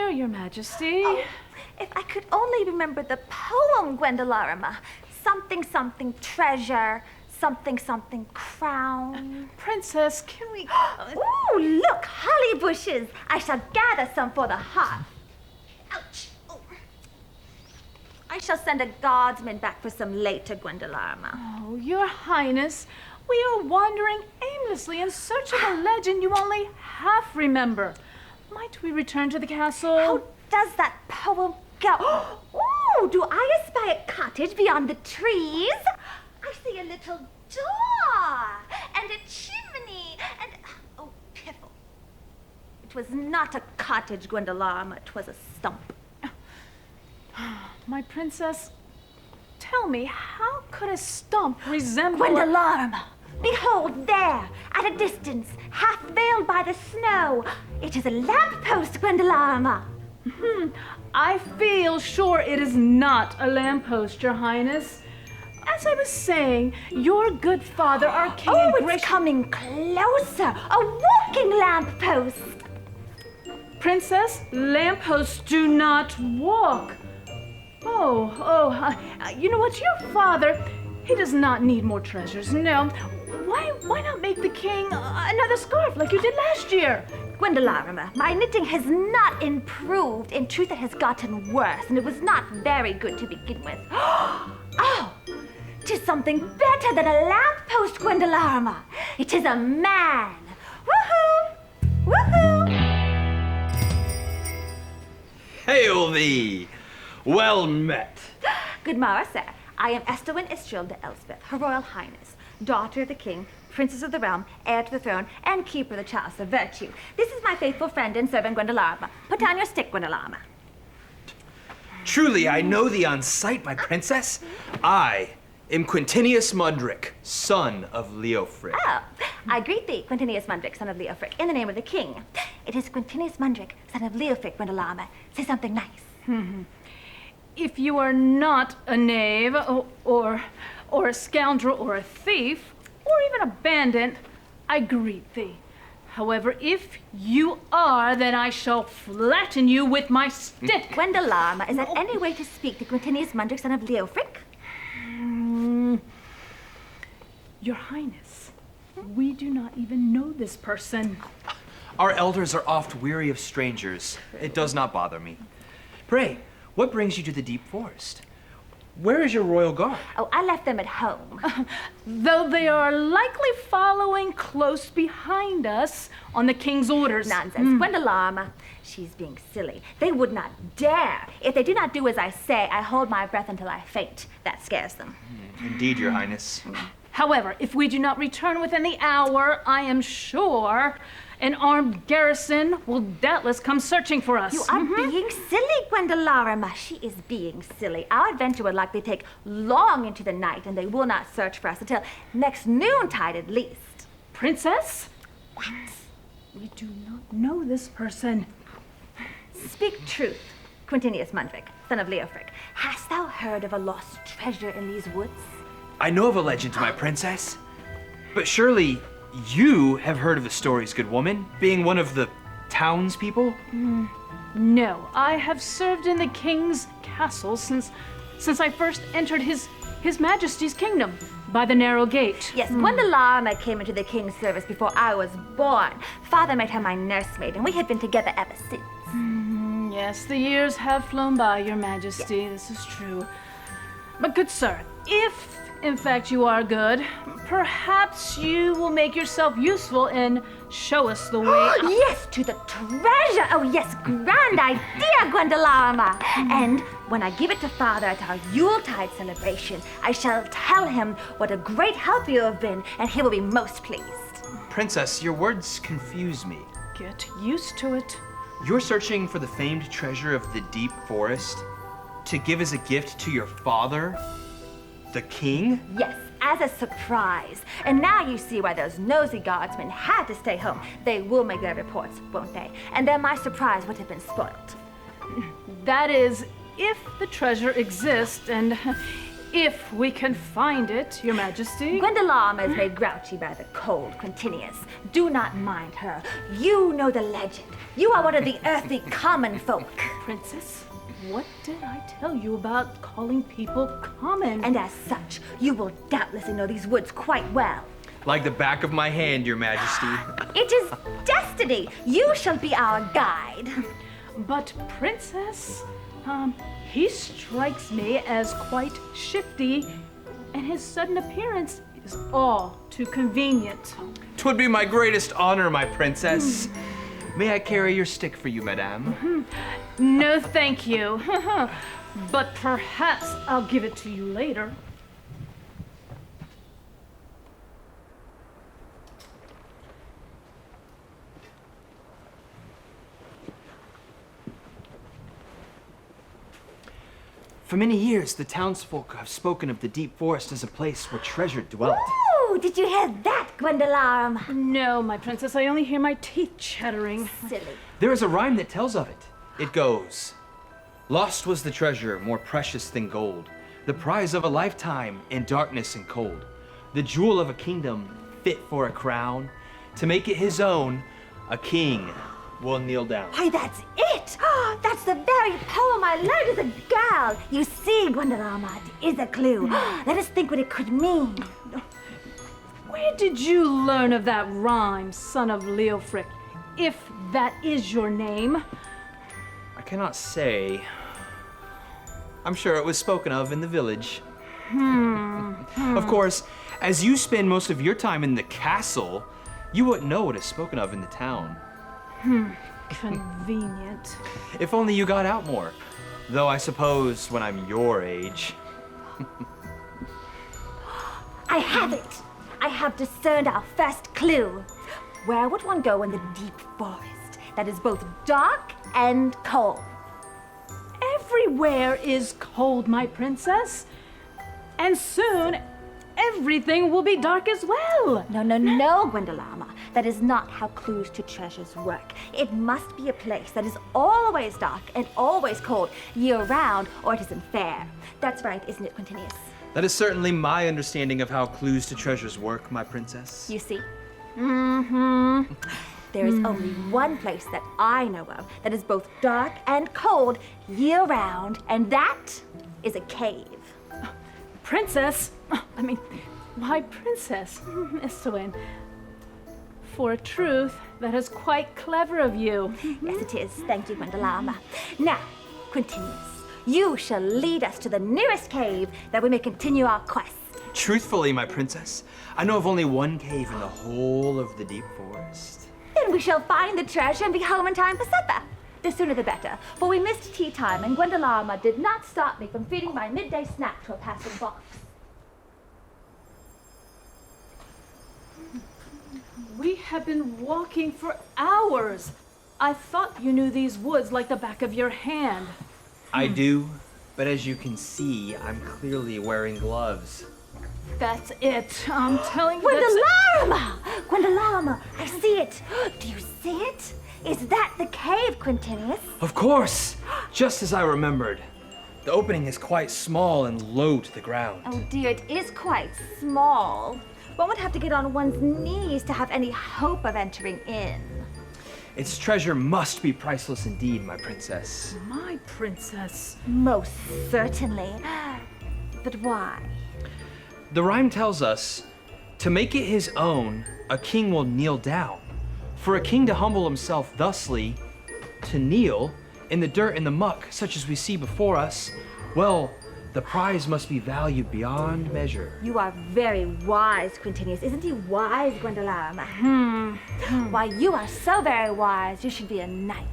here, Your Majesty. Oh, if I could only remember the poem, Gwendellarima. Something, something treasure, something, something crown. Princess, can we... Ooh, look, holly bushes. I shall gather some for the hearth. Ouch. Oh. I shall send a guardsman back for some later, Gwendellarima. Oh, Your Highness, we are wandering aimlessly in search of a legend you only half remember. Might we return to the castle? How does that poem go? Ooh, do I espy a cottage beyond the trees? I see a little door and a chimney and... Oh, piffle. It was not a cottage, Gwendellarima. It was a stump. My princess, tell me, how could a stump resemble... Gwendellarima, behold there, at a distance, half veiled by the snow. It is a lamppost, Gwendellarima. I feel sure it is not a lamppost, Your Highness. As I was saying, your good father, our king... Oh, it's coming closer. A walking lamppost. Princess, lampposts do not walk. You know what? Your father, he does not need more treasures, no. Why not make the king another scarf like you did last year? Gwendellarima, my knitting has not improved. In truth, it has gotten worse, and it was not very good to begin with. Oh, 'tis something better than a lamppost, Gwendellarima. It is a man. Woohoo! Woohoo! Hail thee! Well met. Good morrow, sir. I am Estelwynn Estelwynn and Elspeth, Her Royal Highness, daughter of the king, princess of the realm, heir to the throne, and keeper of the chalice of virtue. This is my faithful friend and servant, Gwendellarima. Put down your stick, Gwendellarima. Truly, I know thee on sight, my princess. I am Quintinius Mundric, son of Leofric. Oh, I greet thee, Quintinius Mundric, son of Leofric, in the name of the king. It is Quintinius Mundric, son of Leofric, Gwendellarima. Say something nice. If you are not a knave, or a scoundrel, or a thief, or even a bandit, I greet thee. However, if you are, then I shall flatten you with my stick. Gwendellarima, is that any way to speak to Quintinius Mundric, son of Leofric? Your Highness, we do not even know this person. Our elders are oft weary of strangers. It does not bother me. Pray, what brings you to the deep forest? Where is your royal guard? Oh, I left them at home. Though they are likely following close behind us on the king's orders. Nonsense. Gwendellarima, she's being silly. They would not dare. If they do not do as I say, I hold my breath until I faint. That scares them. Indeed, Your Highness. However, if we do not return within the hour, I am sure an armed garrison will doubtless come searching for us. You are being silly, Gwendellarima. She is being silly. Our adventure would likely take long into the night, and they will not search for us until next noontide at least. Princess? We do not know this person. Speak truth, Quintinius Mundric, son of Leofric. Hast thou heard of a lost treasure in these woods? I know of a legend, my princess. But surely you have heard of the stories, good woman, being one of the townspeople? No, I have served in the king's castle since I first entered his majesty's kingdom by the narrow gate. Yes, Gwendellarima came into the king's service before I was born. Father made her my nursemaid, and we had been together ever since. Yes, the years have flown by, Your Majesty. Yes. This is true. But good sir, if in fact you are good, perhaps you will make yourself useful and show us the way. Yes, to the treasure. Oh, yes, grand idea, Gwendellarima. And when I give it to Father at our Yuletide celebration, I shall tell him what a great help you have been, and he will be most pleased. Princess, your words confuse me. Get used to it. You're searching for the famed treasure of the deep forest to give as a gift to your father, the king? Yes, as a surprise. And now you see why those nosy guardsmen had to stay home. They will make their reports, won't they? And then my surprise would have been spoiled. That is, if the treasure exists, and If we can find it, Your Majesty. Gwendellarima is made grouchy by the cold, Quintinius. Do not mind her. You know the legend. You are one of the earthly common folk. Princess, what did I tell you about calling people common? And as such, you will doubtlessly know these woods quite well. Like the back of my hand, Your Majesty. It is destiny. You shall be our guide. But Princess, he strikes me as quite shifty, and his sudden appearance is all too convenient. 'Twould be my greatest honor, my princess. May I carry your stick for you, madame? No, thank you. But perhaps I'll give it to you later. For many years, the townsfolk have spoken of the deep forest as a place where treasure dwelt. Ooh, did you hear that, Gwendellarima? No, my princess, I only hear my teeth chattering. Silly. There is a rhyme that tells of it. It goes, "Lost was the treasure, more precious than gold, the prize of a lifetime in darkness and cold, the jewel of a kingdom fit for a crown. To make it his own, a king will kneel down." Why, that's it! That's the very poem I learned as a girl. You see, Gwendellarima, it is a clue. Let us think what it could mean. Where did you learn of that rhyme, son of Leofric, if that is your name? I cannot say. I'm sure it was spoken of in the village. Of course, as you spend most of your time in the castle, you wouldn't know what is spoken of in the town. Convenient. If only you got out more. Though I suppose when I'm your age. I have it! I have discerned our first clue. Where would one go in the deep forest that is both dark and cold? Everywhere is cold, my princess. And soon, everything will be dark as well. No, Gwendellarima. That is not how clues to treasures work. It must be a place that is always dark and always cold, year-round, or it isn't fair. That's right, isn't it, Quintinius? That is certainly my understanding of how clues to treasures work, my princess. You see? There is only one place that I know of that is both dark and cold, year-round, and that is a cave. Princess? Why, Princess Estelwynn. For a truth, that is quite clever of you. Yes, it is. Thank you, Gwendellarima. Now, Quintinius, you shall lead us to the nearest cave that we may continue our quest. Truthfully, my princess, I know of only one cave in the whole of the deep forest. Then we shall find the treasure and be home in time for supper. The sooner the better, for we missed tea time and Gwendellarima did not stop me from feeding my midday snack to a passing fox. We have been walking for hours. I thought you knew these woods like the back of your hand. I do, but as you can see, I'm clearly wearing gloves. That's it. I'm telling you. That's Gwendellarima! Gwendellarima, I see it. Do you see it? Is that the cave, Quintinius? Of course! Just as I remembered. The opening is quite small and low to the ground. Oh dear, it is quite small. One would have to get on one's knees to have any hope of entering in. Its treasure must be priceless indeed, my princess. my princess. Most certainly. But why? The rhyme tells us, to make it his own, a king will kneel down. For a king to humble himself thusly, to kneel in the dirt and the muck, such as we see before us, well, the prize must be valued beyond measure. You are very wise, Quintinius. Isn't he wise, Gwendellarima? Why, you are so very wise, you should be a knight.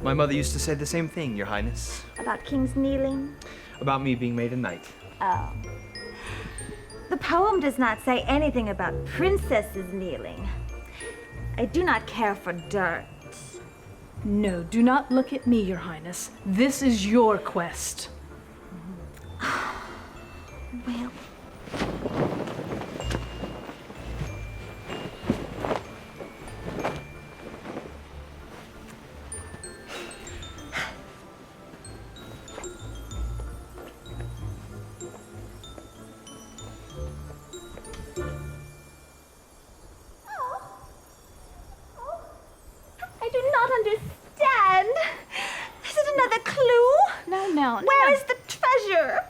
My mother used to say the same thing, Your Highness, About kings kneeling? about me being made a knight. Oh. The poem does not say anything about princesses kneeling. I do not care for dirt. No, do not look at me, Your Highness. This is your quest. Well, now. Where is the treasure?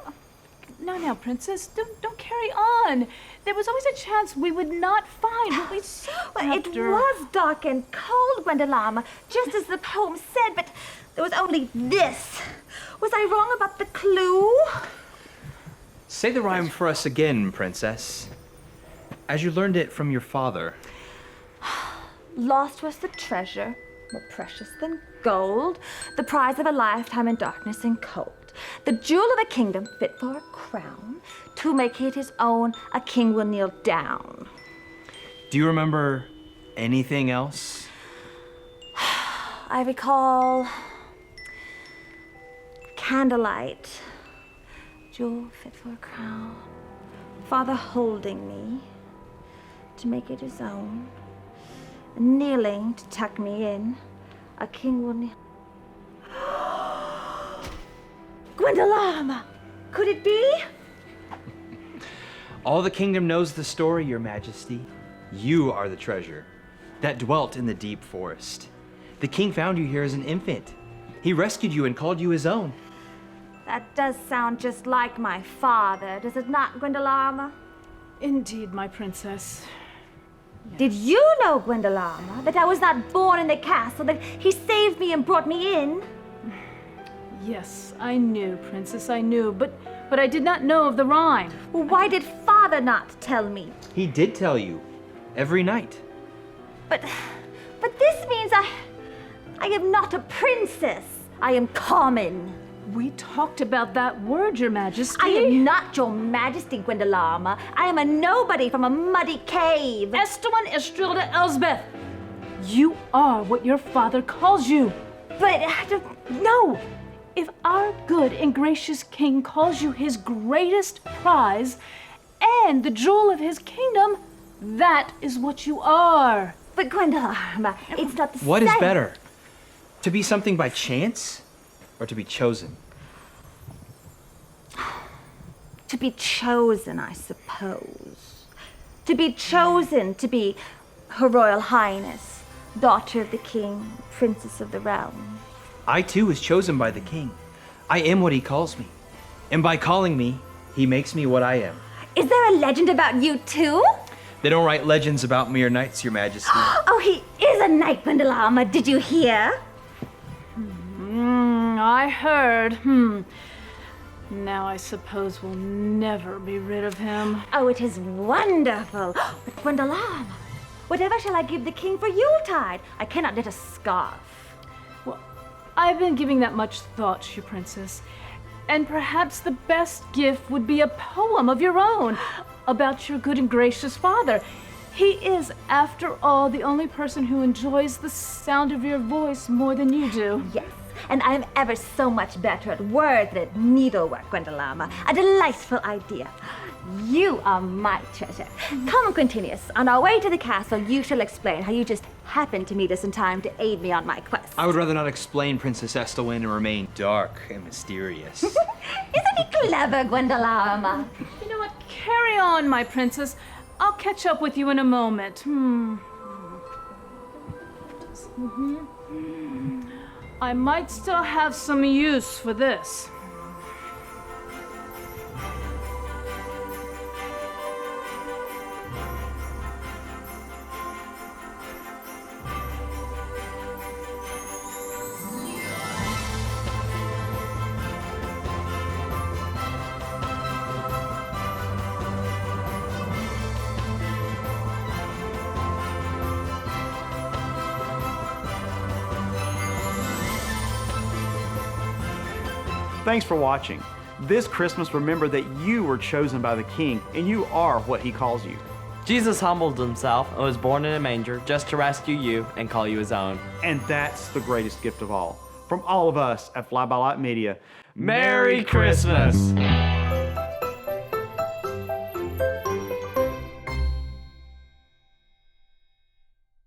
Now, Princess, don't carry on. There was always a chance we would not find what we sought Well, it after. was dark and cold, Gwendellarima, just as the poem said, but there was only this. Was I wrong about the clue? Say the rhyme for us again, Princess. As you learned it from your father. Lost was the treasure, more precious than gold, the prize of a lifetime in darkness and cold. The jewel of a kingdom fit for a crown. To make it his own, a king will kneel down. Do you remember anything else? I recall candlelight, jewel fit for a crown, father holding me to make it his own, kneeling to tuck me in, a king will kneel. Gwendellarima, could it be? All the kingdom knows the story, Your Majesty. You are the treasure that dwelt in the deep forest. The king found you here as an infant. He rescued you and called you his own. That does sound just like my father, does it not, Gwendellarima? Indeed, my princess. Did you know, Gwendellarima, that I was not born in the castle, that he saved me and brought me in? Yes, I knew, Princess, I knew, but I did not know of the rhyme. Well, why did father not tell me? He did tell you. Every night. But this means I am not a princess. I am common. We talked about that word, Your Majesty. I am not your majesty, Gwendellarima. I am a nobody from a muddy cave. Estelwynn Estrilda Elsbeth. You are what your father calls you. But No! If our good and gracious king calls you his greatest prize and the jewel of his kingdom, that is what you are. But Gwendellarima, it's not the same. What is better? To be something by chance or to be chosen? To be chosen, I suppose. To be chosen to be Her Royal Highness, daughter of the king, princess of the realm. I too was chosen by the king. I am what he calls me. And by calling me, he makes me what I am. Is there a legend about you too? They don't write legends about mere knights, Your Majesty. Oh, he is a knight, Gwendellarima. Did you hear? I heard. Now I suppose we'll never be rid of him. Oh, it is wonderful. But Gwendellarima, whatever shall I give the king for Yuletide? I cannot knit a scarf. Well, I've been giving that much thought, Your Princess. And perhaps the best gift would be a poem of your own about your good and gracious father. He is, after all, the only person who enjoys the sound of your voice more than you do. Yes, and I am ever so much better at words than at needlework, Gwendellarima. A delightful idea. You are my treasure. Come, Quintinius. On our way to the castle, you shall explain how you just happened to meet us in time to aid me on my quest. I would rather not explain Princess Estelwynn and remain dark and mysterious. Isn't he clever, Gwendellarima? You know what? Carry on, my princess. I'll catch up with you in a moment. I might still have some use for this. Thanks for watching. This Christmas, remember that you were chosen by the King, and you are what he calls you. Jesus humbled himself and was born in a manger just to rescue you and call you his own. And that's the greatest gift of all. From all of us at Fly By Light Media, Merry Christmas!